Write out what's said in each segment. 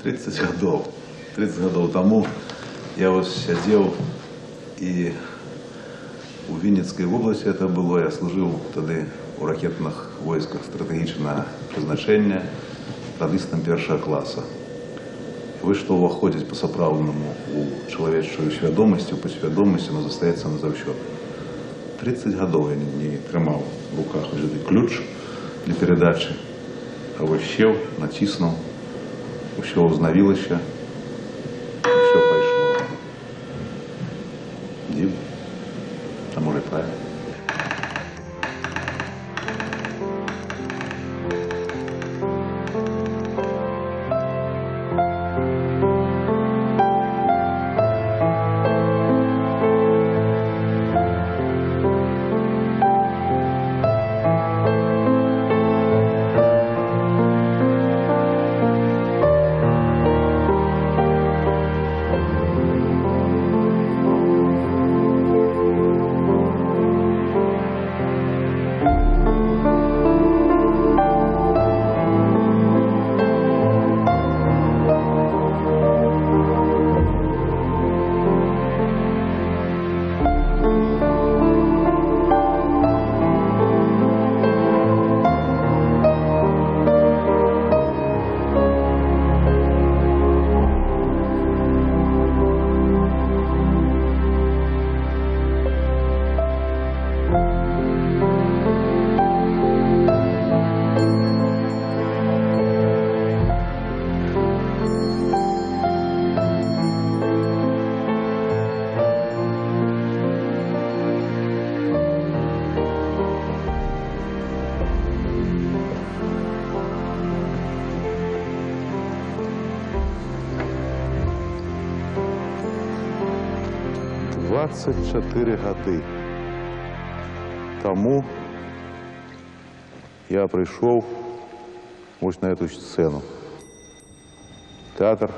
30 гадоў. 30 гадоў таму я сядзеў і у Вінніцкай вобласці это было. Я служыў тады у ракетных войсках стратэгічнага прызначэння радыстам першага класа. Вы што ўваходзіць па-сапраўднаму у чалавечую свядомасць, у падсвядомасці, но застаецца назаўсёды. 30 гадоў я не трымаў в руках гэты ключ для перадачы, а вось сеў, націснуў, усё ўзнавілася, усё пайшло. Дзіўна, а можа і правільна. «24 гады тому я пришел вот на эту сцену. Театр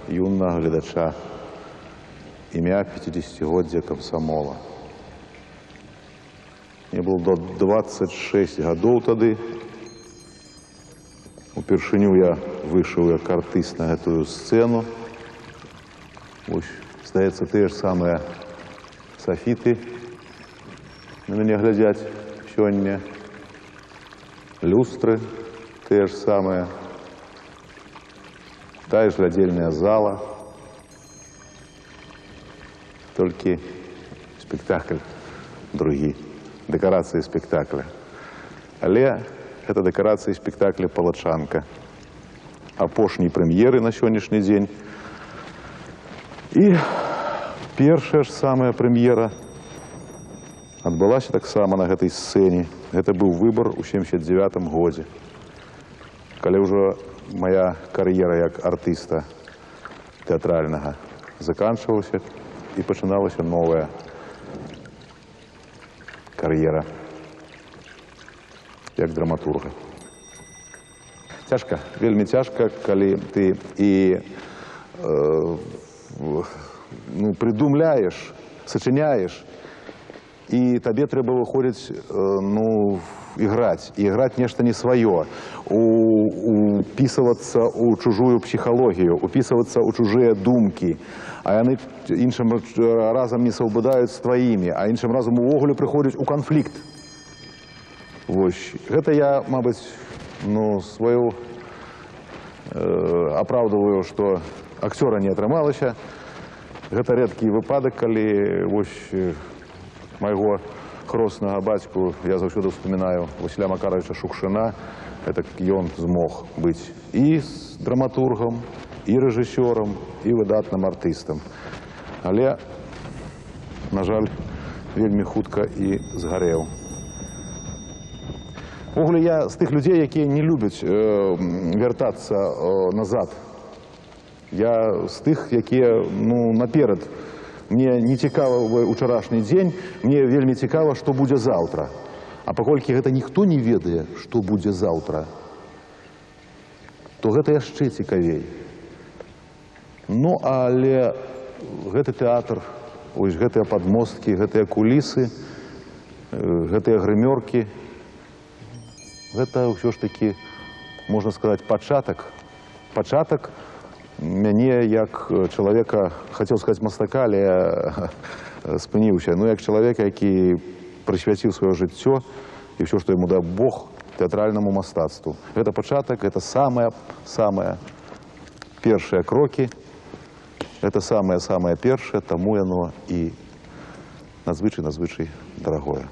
юного глядача, ім'я 50-годдзя камсамола. Мне было 26 гадоў тады. Упершыню я выйшаў як артыст на гэтую сцену. Вось, здаецца, тыя ж самыя софіты на мяне глядзяць сёння. Люстры тыя ж самыя. Тая ж глядзельная зала. Толькі спектакль другі. Дэкарацыі спектакля. Але гэта дэкарацыі спектакля «Палачанка». Апошняй прэм'еры на сённяшні дзень. І першая ж самая прэм'ера адбылася таксама на гэтай сцэне. Гэта быў выбар у 79-м годзе. Калі ўжо моя кар'ера як артыста тэатральнага заканчвалася і пачыналася новая кар'ера як драматурга. Цяжка, вельмі цяжка, калі ты і придумляеш, сачыняеш, і табе трэба выходзіць, іграць. І іграць нешта не сваё, упісвацца ў чужую псіхалогію, упісвацца ў чужыя думкі, а яны іншым разам не саўбадаюць з тваімі, а іншым разам увогуле прыходзяць у канфлікт. Вось. Гэта я, мабыць, сваю апраўдваю, што акцёра не атрымалася. Гэта рэдкі выпадак, калі майго хроснага бацьку я заўсёды ўспамінаю Васіля Макаровича Шукшына. Гэта ён змог быць і драматургам, і рэжысёрам, і выдатным артыстам. Але, на жаль, вельмі хутка і згарэў. Увогуле, я з тых людзей, якія не любяць вяртацца назад. Я з тых, якія наперад. Мне не цікава ўчарашні дзень, мне вельмі цікава, што будзе заўтра. А паколькі гэта ніхто не ведае, што будзе заўтра, то гэта яшчэ цікавей. Але гэты тэатр, гэтыя падмосткі, гэтыя кулісы, гэтыя грымёркі, гэта ўсё ж такі, можна сказаць, пачатак мяне як чалавека, хацеў сказаць мастака, але спыніўся, ну як чалавека, які прысвяціў сваё жыццё і ўсё, што яму даў Бог, тэатральнаму мастацтву. Гэта пачатак, гэта самыя першыя крокі, гэта самае першае, таму яно і надзвычай дарагое.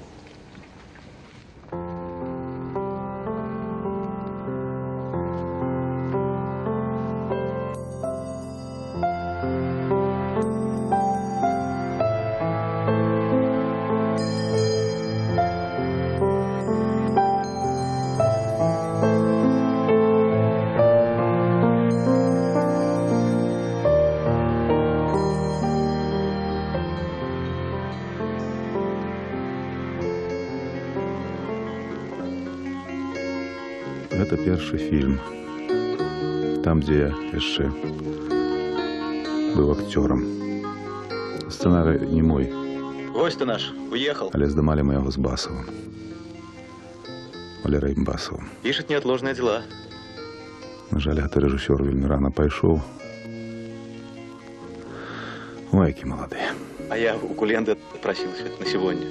Гэта першы фільм, там, дзе я яшчэ быў акцёрам. Сцэнарый не мой. Гость-то наш уехал. Але здымалі мы яго з Басовым. Валераем Басовым. Пишет неотложные дела. На жаль, гэты рэжысёр вельмі рана пайшоў. Ой, які малады. А я у Куленды просился на сегодня.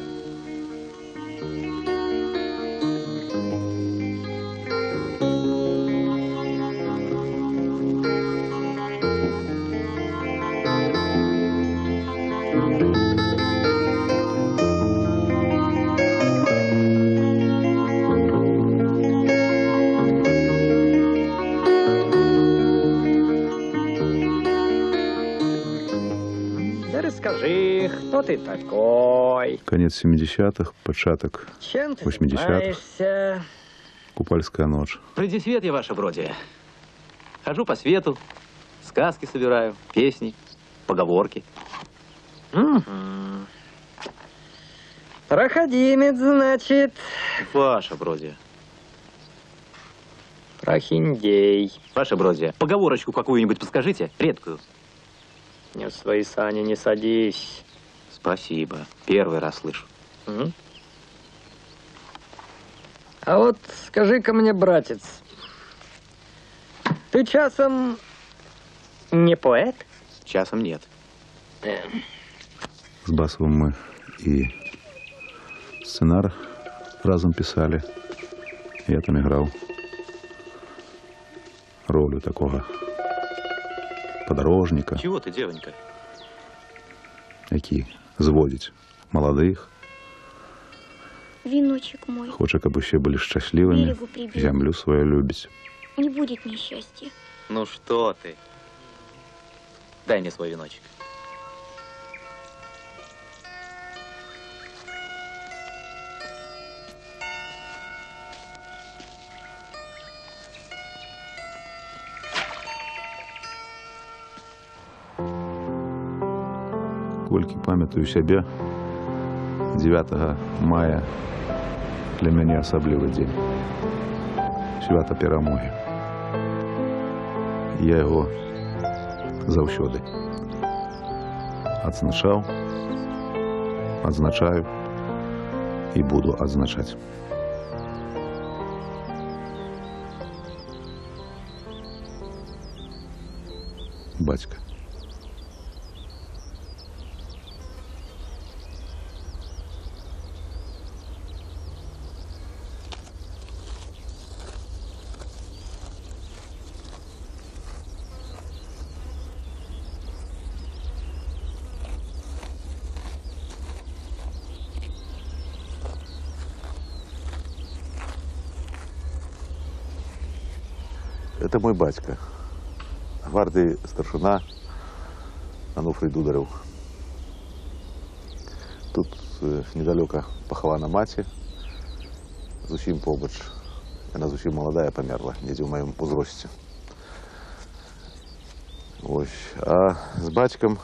Расскажи, кто ты такой? Конец 70-х, початок Чем ты 80-х. занимаешься? Купальская ночь. Приди свет я, ваше бродие. Хожу по свету, сказки собираю, песни, поговорки. Проходимец, значит. Ваше бродие. Прохиндей. Ваше бродие, поговорочку какую-нибудь подскажите, редкую. Не в свои сани не садись. Спасибо, первый раз слышу. А вот скажи-ка мне, братец, ты часом не поэт? Часом нет. С Басовым мы и сценар разом писали. Я там играл роль такого подорожника. Чего ты, девонька? Які зводить молодых. Веночек мой. Хоче, каб усе были счастливыми. Землю свою любить. Не будет несчастья. Ну что ты? Дай мне свой веночек. Колькі памятаю сябе, 9 мая для мяне асаблівы дзень. Свята перамогі. Я яго заўсёды адзначаў, адзначаю і буду адзначаць. Бацька. Это мой батька, гвардии старшина Ануфрий Дударев. Тут недалеко пахавана маці, зусім побач. Яна зусім маладая памерла, недзе ў маім узросце. Ось. А з бацькам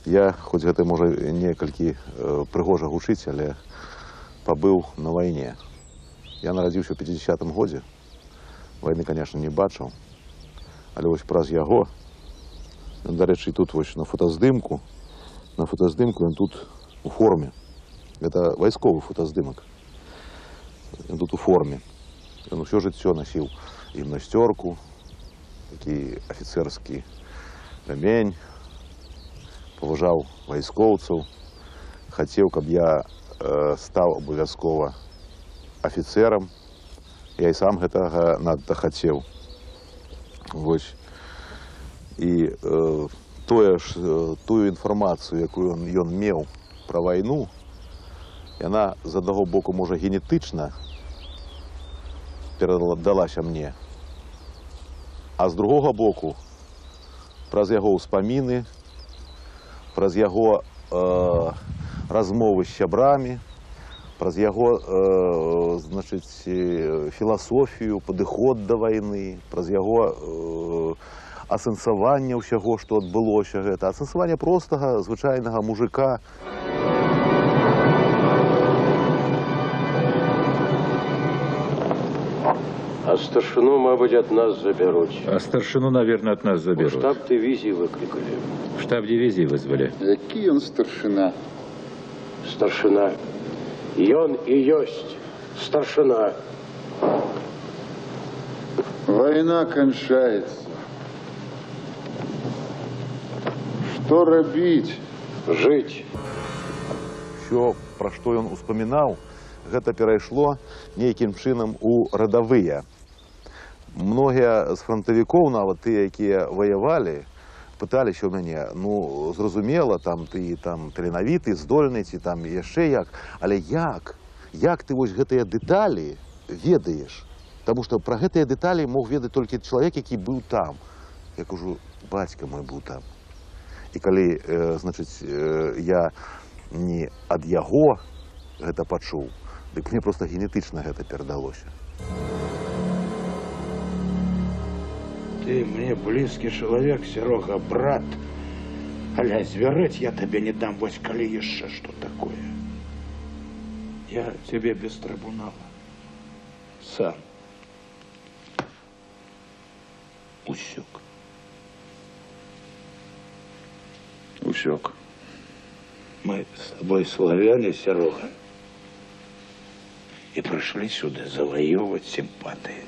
я, хоць гэта можа некалькі прыгожа гучыць, але пабыў на вайне. Я нарадзіўся ў 50-м годзе. Войны, конечно, не бачыў, але вось праз яго, дарэчы, тут вось на фотаздымку ён тут у форме. Это вайсковы фотаздымак. Ён тут у форме. Ён усё жыццё насіў гімнасцёрку, такі офіцерський ремень, поважав військовців, хотів, каб я став обов'язково офіцером. Я і сам гэтага надта хацеў. Вось. І тую інфармацыю, якую ён меў пра вайну, яна з аднаго боку, можа, генетычна перадалася мне, а з другога боку, праз яго ўспаміны, праз яго размовы з сябрамі, праз яго, значыць, філасофію, падыход да вайны, праз яго асэнсаванне ўсяго, што адбылося гэта, асэнсаванне простага, звычайнага мужика. А старшину, мабуть, от нас заберуть. А старшину, наверное, от нас В заберут. штаб дивизии выкликали. В штаб дивизии вызвали. Який он старшина? Старшина. И он и есть старшина. Война кончается. Что робить? Жить. Все, пра што ён успамінаў, гэта перайшло нейкім чынам у радавыя. Многія з фронтавікоў, нават тыя, якія ваявалі, пыталіся ў мяне, ну, зразумела, там ты там таленавіты, здольны, ці там яшчэ як, але як? Як ты вось гэтыя дэталі ведаеш? Таму што пра гэтыя дэталі мог ведаць толькі чалавек, які быў там. Я кажу, бацька мой быў там. І калі, значыць, я не ад яго гэта пачуў, дык мне проста генетычна гэта перадалося. Ты мне близкий человек, Серега, брат. Аля, звереть я тебе не дам, вось коли еще что такое. Я тебе без трибунала. Сам. Усек. Усек. Мы с тобой славяне, Серега. И пришли сюда завоевывать симпатии.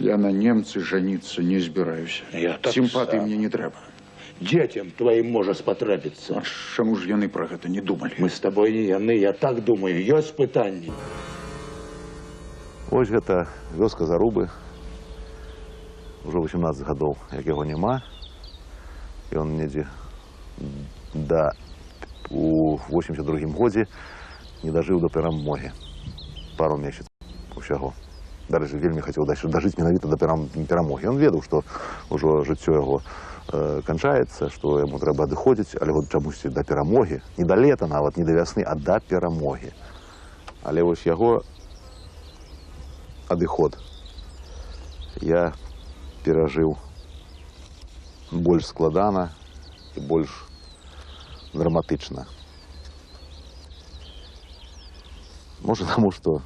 Я на немцы жениться не збираюся. Я так Симпатии сам. мне не треба. Детям твоим может спотребиться. А чому ж яны про гэта не думали? Мы с тобой не яны, я так думаю, ёсць пытанні. Вось гэта вёска Зарубы. Ужо 18 гадоў, як яго няма. Ён недзе у 82-м годзе не дажыў до перамогі. Пару месяцаў усяго. Дарэчы, вельмі хацеў дажыць менавіта да перамогі. Ён ведаў, што ўжо жыццё яго канчаецца, што яму трэба адыходзіць, але вот чамусьці да перамогі, не да лета нават, не да вясны, а да перамогі. Але вось яго адыход я перажыў больш складана і больш драматычна. Можа, таму, што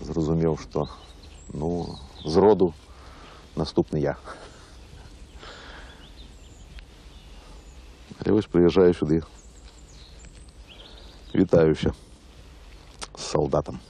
зразумеў, што, ну, з роду наступны я. Але вось прыязджаю сюды, вітаюся з салдатам.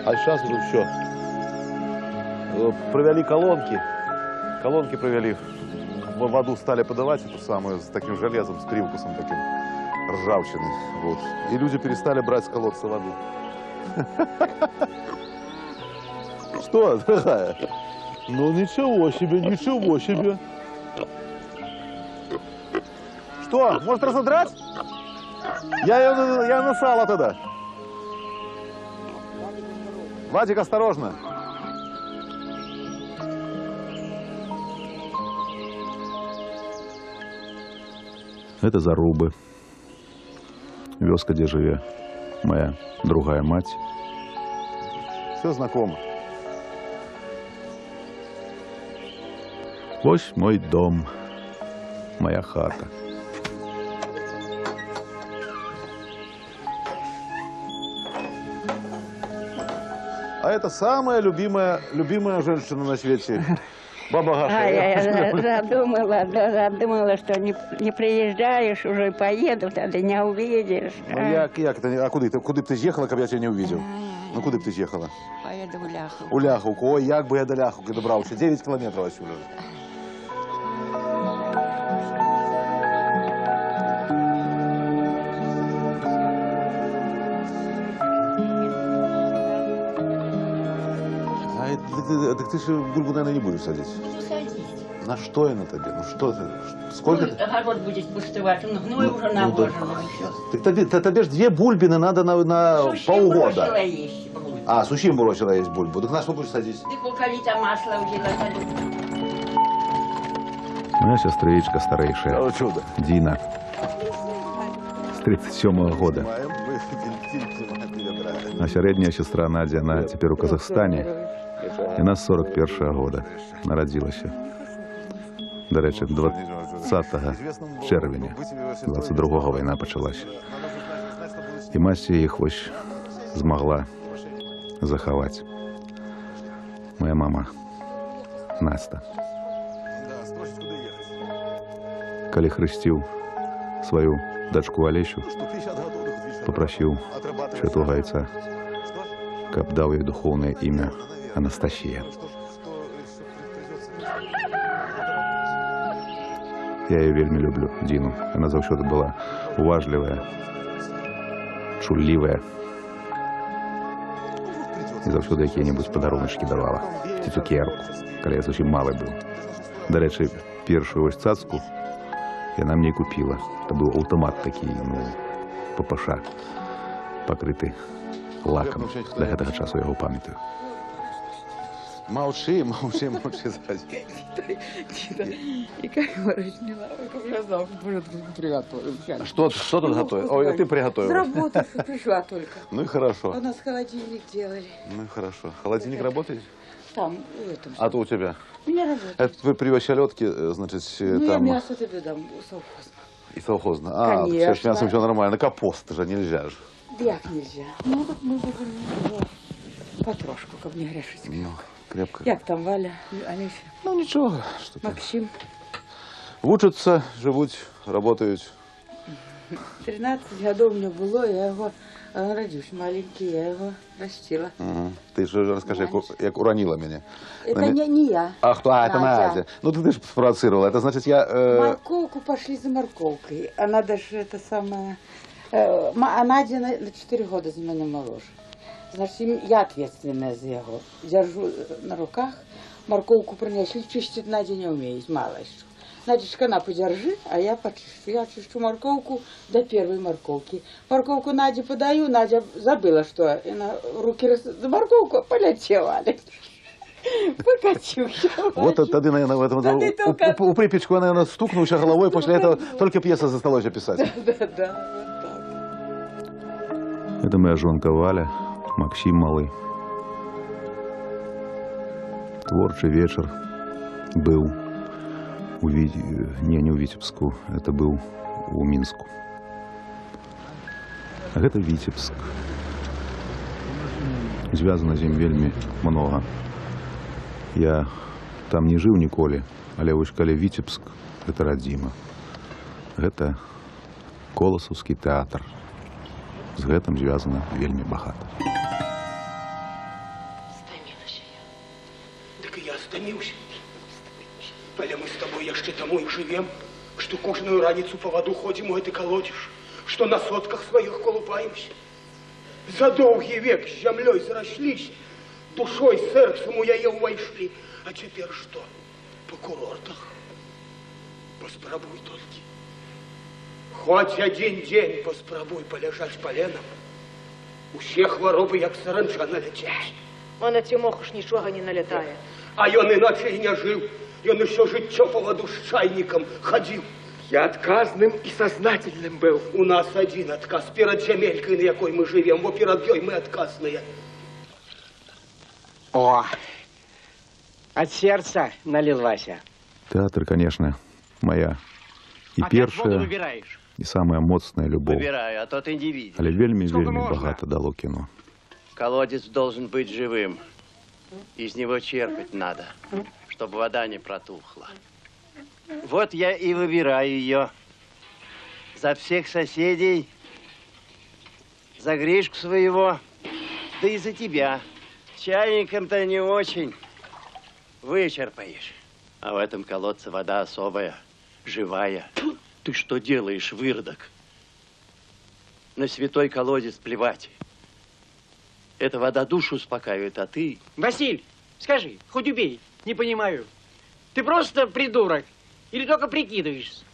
А сейчас уже все. Провели колонки. Колонки провели. В воду стали подавать эту самую с таким железом, с привкусом таким ржавчины. Вот. И люди перестали брать с колодца воду. Что, дорогая? Ну ничего себе, ничего себе. Что, может разодрать? Я на сало тогда. Вадик, осторожно. Это Зарубы. Вёска, где живе моя другая мать. Все знакомо. Ось мой дом, моя хата. А это самая любимая женщина на свете. Баба Гаша. А я задумала, что не приезжаешь, уже поеду, тогда не увидишь. Ну, як это? А куди б ти з'їхала, коли я тебе не увидел? Ну, куди б ти з'їхала? Поеду в Ляховку. У Ляховку. Ой, як би я до Ляховки добрався. 9 кілометрів отсюда. Так ты же бульбу, наверное, не будешь садить. Ну, садись. На что я на тебе? Ну что ты? Сколько ты? Огород будет пустовать, ну, гной уже наложено. Так тебе ж 2 бульбины надо на полгода. Есть бульбу. А, сухим бросила есть бульбу. Так на что будешь садить? Ты полкалита масла взяла. Моя сестричка старейшая. Чудо. Дина. С 37-го года. А средняя сестра Надя, она теперь у Казахстане. І нас 41-го года народилася. До речі, 20 червня 22-го війна почалася. І мать їх ось змогла заховати. Моя мама Настя. Коли хрестив свою дочку Олесю, попросив святого Отця, каб дав їй духовне ім'я Анастасия. Я її вельми люблю, Діну. Вона завжди була уважлива, чутлива. І завжди які-небудь подарунки давала. Ці цукерку, коли я зовсім малий був. До речі, першу ось цацку вона мені купила. Це був автомат такий, ну, ППШ, покритий лаком. До цього часу я його пам'ятаю. Молчи, сзади. И как говорить, не надо, я завтра приготовим. Что тут готовишь? Ой, ты приготовила. С работы пришла только. Ну и хорошо. У нас холодильник делали. Ну и хорошо. Холодильник работает? Там, в этом. А то у тебя? У меня работает. Это вы при селедке, значит, Ну, я там... мясо тебе дам, совхозно. И совхозно. А, Конечно. с мясом все нормально. Капуста же нельзя же. Як нельзя? Ну, так мы будем его потрошку, как не грешить. Ну, крепко. Як там Валя, Олеся? Ну ничего. Что там. Максим? Учатся, живут, работают. 13 годов мне было, я его родився маленький, я его растила. Угу. Ты же расскажи, как уронила меня. Это не я. Ах, это Надя. Надя. Ну ты же спровоцировала. Это значит, я... Морковку пошли за морковкой. Она даже это самое... А Надя на 4 года за меня моложе. Значит, я ответственная за его. Держу на руках. Морковку принесли, чистить Надя не умеет, мало еще. Надечка, на, подержи, а я почищу. Я чищу морковку до первой морковки. Морковку Наде подаю, Надя забыла, что она руки за морковку полетела. Покатился. Вот тогда, наверное, в этом, у Припечку, наверное, стукнулся головой, после этого только пьеса засталось писать. Да, вот так. Это моя жонка Валя, Максим малый. Творчий вечер был не у Витебску, это был у Минску. А это Витебск. Звязано з ним вельми много. Я там не жив ніколи, але ось коли Витебск, это радзіма. Гэта Коласаўскі тэатр. З гэтым звязана вельмі багата. Стамілася я. Дык Тільки я стаміўся. Але мы с тобой яшчэ таму і жывем, што кожную раніцу па ваду ходзім у гэты калодзеж, што на сотках сваіх колупаемся. За доўгі век з зямлёй зарасліся, душой, сэрцам у яе ўвайшлі. А цяпер што? Па курортах? Паспрабуй толькі. Хоць адзін дзень паспрабуй паляжаць паленам. Усе хваробы, як саранча, наляцяць. Он от цімох уж нічога не налятае. А ён іначай не жыў. Ён усё жыццё па ваду з чайнікам хадзіў. Я адказным і сознательным быў. У нас адзін адказ перад зямелькай, на якой мы жывем, бо перад ёй мы адказныя. О, от сердца налилася. Театр, конечно, моя и першая, и самая моцная любовь. Выбираю, а то ты не видишь. Але вельми богато дало кино. Колодец должен быть живым. Из него черпать надо, чтобы вода не протухла. Вот я и выбираю ее. За всех соседей, за Гришку своего, да и за тебя. Чайником-то не очень вычерпаешь. А в этом колодце вода особая, живая. Ты что делаешь, выродок? На святой колодец плевать. Эта вода душу успокаивает, а ты... Василь, скажи, хоть убей, не понимаю. Ты просто придурок или только прикидываешься?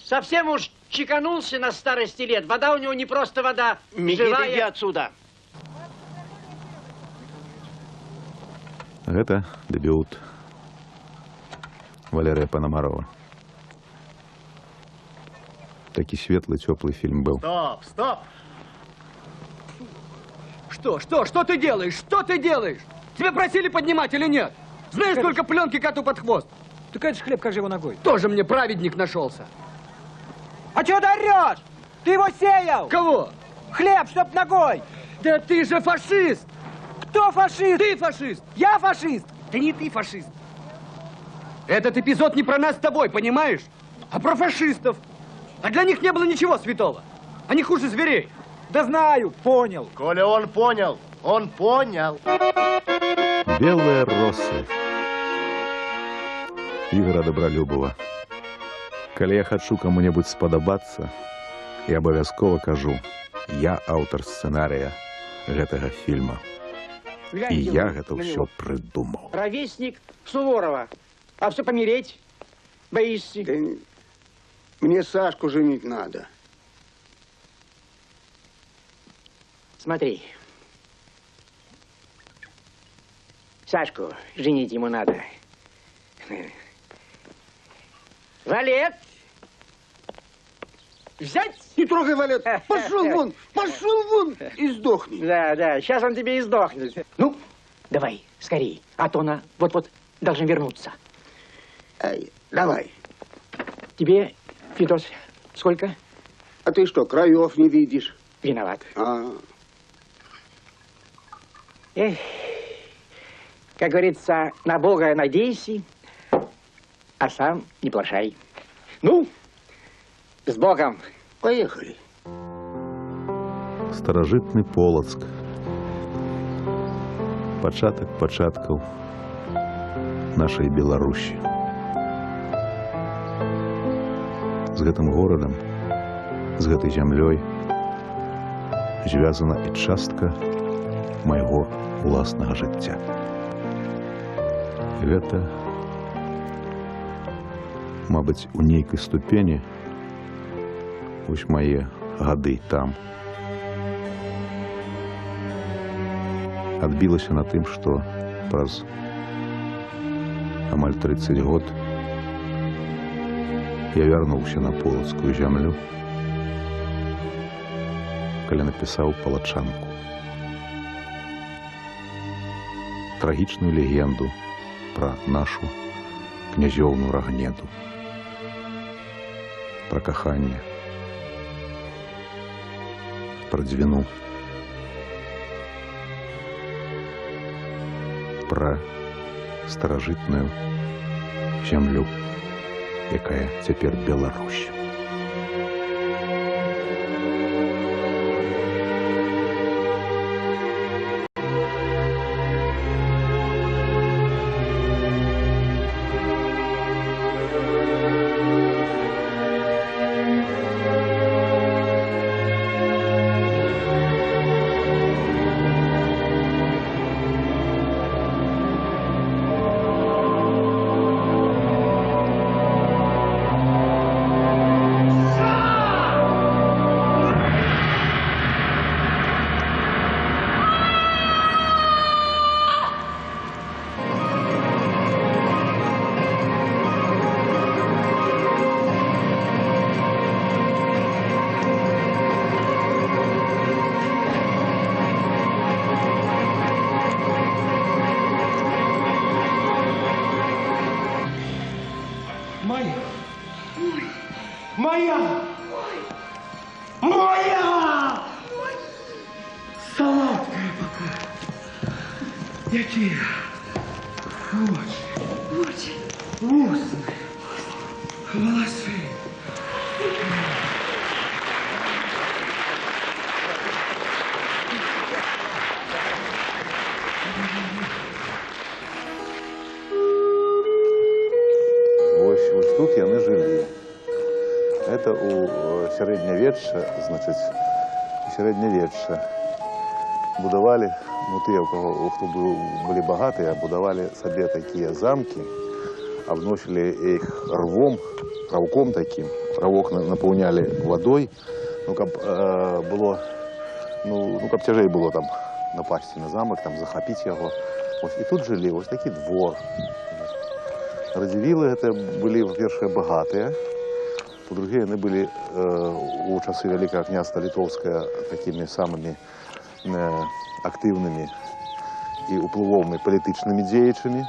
Совсем уж чеканулся на старости лет. Вода у него не просто вода, живая. Иди отсюда. Это дебют Валерия Пономарова. Такий светлый, теплый фильм был. Стоп, стоп! Что ты делаешь? Что ты делаешь? Тебя просили поднимать или нет? Знаешь, сколько пленки коту под хвост? Так это ж хлеб, как же его ногой? Тоже мне праведник нашелся. А чего ты орешь? Ты его сеял! Кого? Хлеб, чтоб ногой! Да ты же фашист! Кто фашист? Ты фашист! Я фашист! Да не ты фашист! Этот эпизод не про нас с тобой, понимаешь? А про фашистов! А для них не было ничего святого! Они хуже зверей! Да знаю, понял. Коля, он понял. Он понял. Белые росы. Игоря Добролюбова. Коли я хочу кому-нибудь сподобаться, я обовязково кажу, я автор сценария гэтага фильма. И я это все придумал. Ровесник Суворова. А все помереть? Боишься? Да мне Сашку женить надо. Смотри. Сашку женить ему надо. Валет! Взять? Не трогай, Валет! Пошел вон и сдохни. Да, сейчас он тебе и сдохнет. Ну, давай, скорей, а то она вот-вот должна вернуться. Ай, давай. Тебе, Федос, сколько? А ты что, краев не видишь? Виноват. А. Эх, как говорится, на Бога надейся, а сам не плашай. Ну, с Богом. Поехали. Старожытный Полоцк. Пачатак пачаткаў нашай Беларусі. З гэтым горадам, з гэтай зямлёй звязана і частка майго уласнага жыцця. Гэта, мабыць, у нейкай ступені вось мае гады там адбілася на тым, што праз амаль 30 год я вярнуўся на полацкую зямлю, калі напісаў «Палачанку». Трагічную легенду пра нашу князёўну Рагнеду, пра каханне, пра дзвіну, пра старажытную зямлю, якая цяпер Беларусь. Моя! Моя! Солодкая пока. Какие? Очень вкусные. Волосы. Ось тут яны жылі. Это у сярэднявечча, значыць, у сярэднявечча будавалі, ну тыя, хто былі багатыя, будавалі сабе такія замкі, обносили их раўком таким, раўок напаўнялі вадой, ну, каб было, ну, каб цяжэй было там напасці на замак, там захапіць яго. Ось, і тут жылі, ось такі двор. Радзівілы гэта былі, па-першае, багатыя, по-другое, яны былі у часы Вялікага княства Літоўскага такімі самымі актыўнымі і уплывовымі палітычнымі дзеячамі.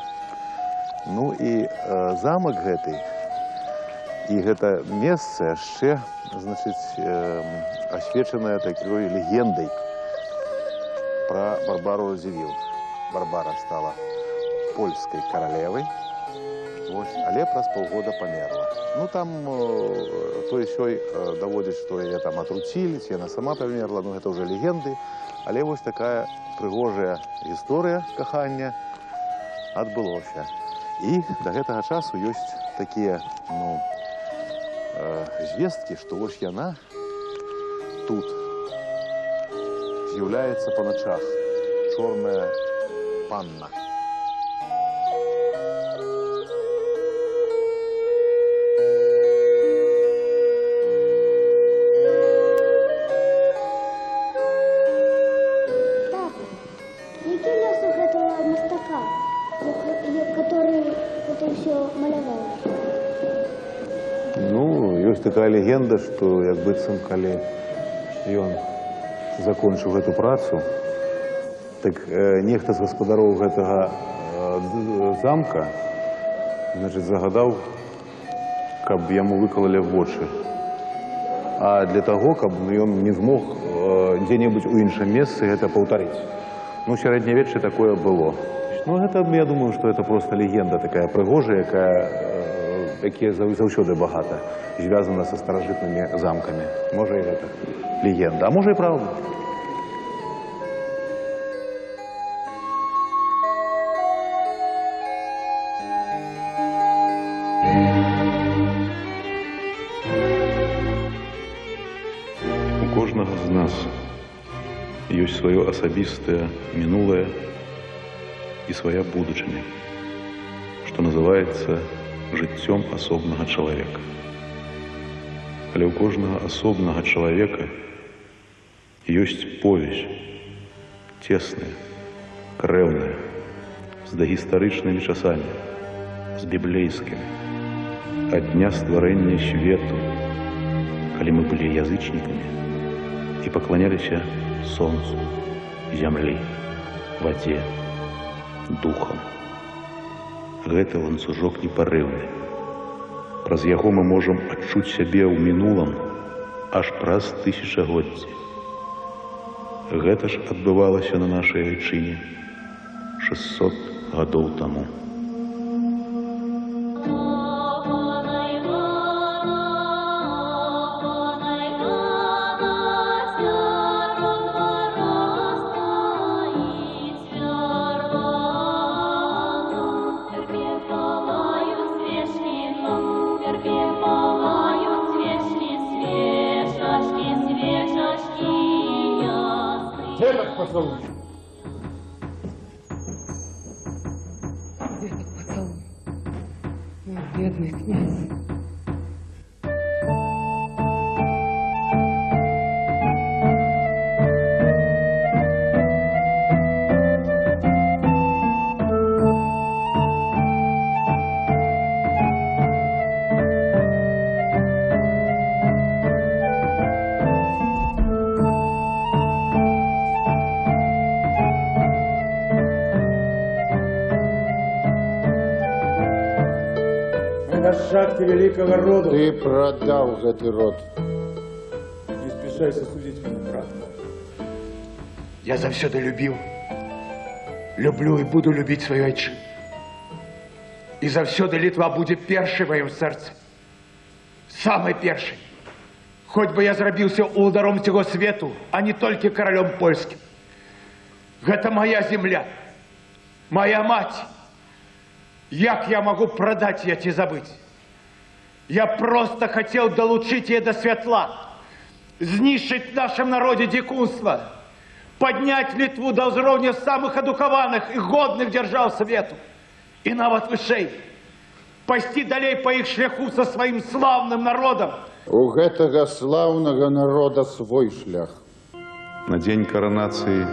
Ну і замак гэты, і гэта месца яшчэ, значыць, асвечанае такой легендай пра Барбару Радзівіл. Барбара стала польскай каралевай, але праз паўгода памерла. Ну там той-сёй даводзяць, што яе там атруцілі, ці яна сама памерла, ну гэта ўжо легенды, але вось такая прыгожая гісторыя кахання адбылося. І да гэтага часу ёсць такія, ну, звесткі, што вось яна тут з'яўляецца па начах, чорная панна. Тата, які лёс у гэтага мастака, который все маляваў? Ну, ёсць такая легенда, што як быццам, калі ён закончыў гэту працу, так нехта з гаспадароў гэтага замка, значыць, загадаў, каб яму выкалалі вочы. А для таго, каб ён не змог дзе-небудзь у іншым месцы гэта паўтарыць. Ну, у сярэднявеччы такое было. Ну, гэта, я думаю, што это просто легенда такая прыгожая, якая заўсёды багата звязана са старажытнымі замкамі. Можа, і гэта легенда, а можа, і праўда. У кожнага з нас ёсць сваё асабістае мінулае і свая будучыня, што называецца жыццём асобнага чалавека. Але ў кожнага асобнага чалавека ёсць повязь, цесная, крэўная, з дагістарычнымі часамі, з біблейскімі, ад дня стварэння свету, калі мы былі язычнікамі і пакланяліся сонцу, зямлі, вадзе, духам. Гэты ланцужок непарыўны. Праз яго мы можам адчуць сябе ў мінулым аж праз тысячагоддзі. Гэта ж адбывалася на нашай айчыне 600 гадоў таму. Деток поцелуй. Деток поцелуй. Ой, бедный князь. нашчадки великого рода. Ты продал этот род. Не спешайся судить меня, брат. Я завсёды любил, люблю и буду любить свою отчину. И завсёды Литва будет першей в моем сердце. Самой першей. Хоть бы я зробился улдаром цього свету, а не только королем польским. Это моя земля, моя мать. Як я могу продать ее и забыть? Я просто хотел долучить ее до светла, знищить в нашем народе дикунство, поднять Литву до уровня самых адукованных и годных держав свету, и нават вышей, пасти далей по их шляху со своим славным народом. У гэтага славного народа свой шлях. На дзень каранацыі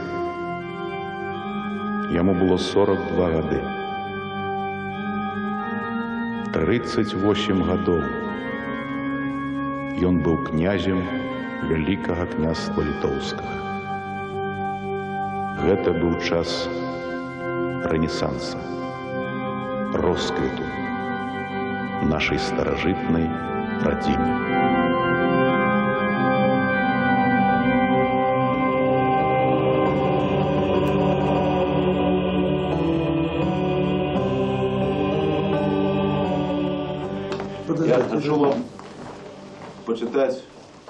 яму было 42 гады. 38 гадоў ён быў князем Вялікага княства Літоўскага. Гэта быў час рэнесанса, росквіту нашай старажытнай радзімы. Я хочу вам почитать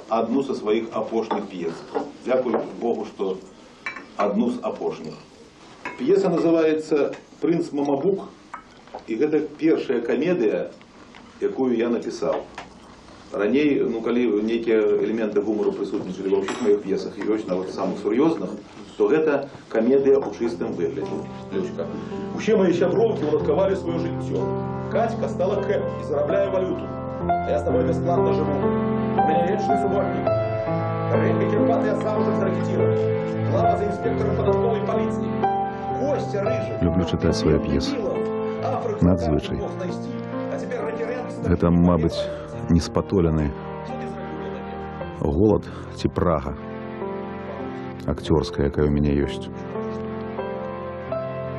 одну со своих опошных пьес. Дякую Богу, что одну с опошных. Пьеса называется «Принц Мамабук», и это первая комедия, якую я написал. Ранее, коли некие элементы гумора присутствовали во всех моих пьесах, и очень нават самых серьезных, то это комедия у чистом выгляде. Лёчка. Усе мои сяброўкі уладкавалі свое жыццё. Катька стала кэп и зарабляю валюту. А я с тобой бесплатно живу. У меня вечный субботник. Рынка Кирпата я сам уже зарекетировал. Глава за инспектором податковой полиции. Костя рыжий. Люблю читать свои пьесы. Надзвычай. Это, мабуть, неспатолений голод ці прага акцёрская, якая у меня есть.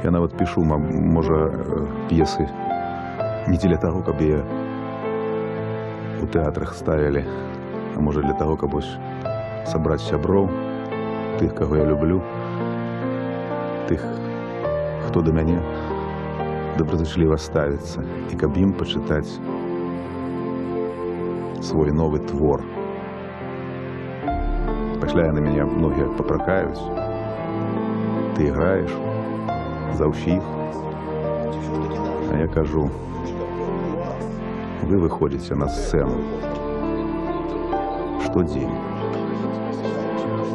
Я нават пишу, може, пьесы не для того, каб я у театрах ставили, а може для того, каб собрать сяброў, тых, кого я люблю, тых, хто до мяне доброзычліва ставіцца, і каб ім пачытаць свой новый твор. Пасля на меня многие попракаюць. Ты играешь за ўсіх. А я кажу, вы выходите на сцену штодень,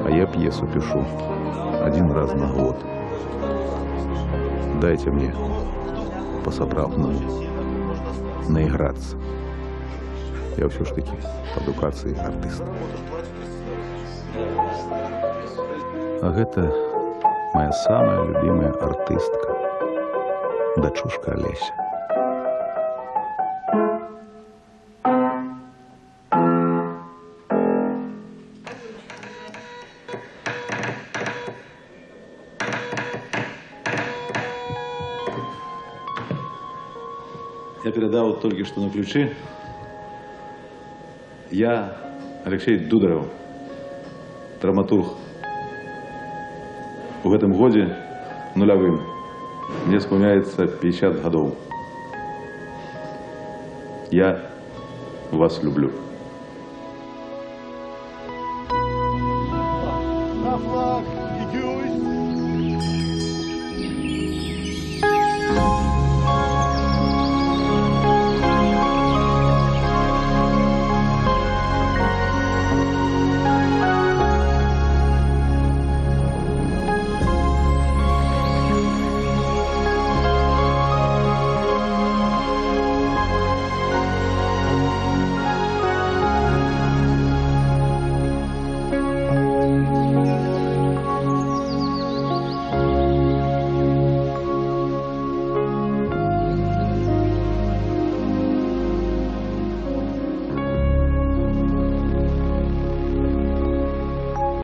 а я пьесу пишу 1 раз на год. Дайте мне по-сапраўднаму наиграться. Я все ж таки по адукацыі артыст. А гэта моя самая любимая артыстка, дачушка Олеся. Я передал только что на ключи. Я Алексей Дударев, драматург. В этом году нулевым мне исполняется 50 годов. Я вас люблю.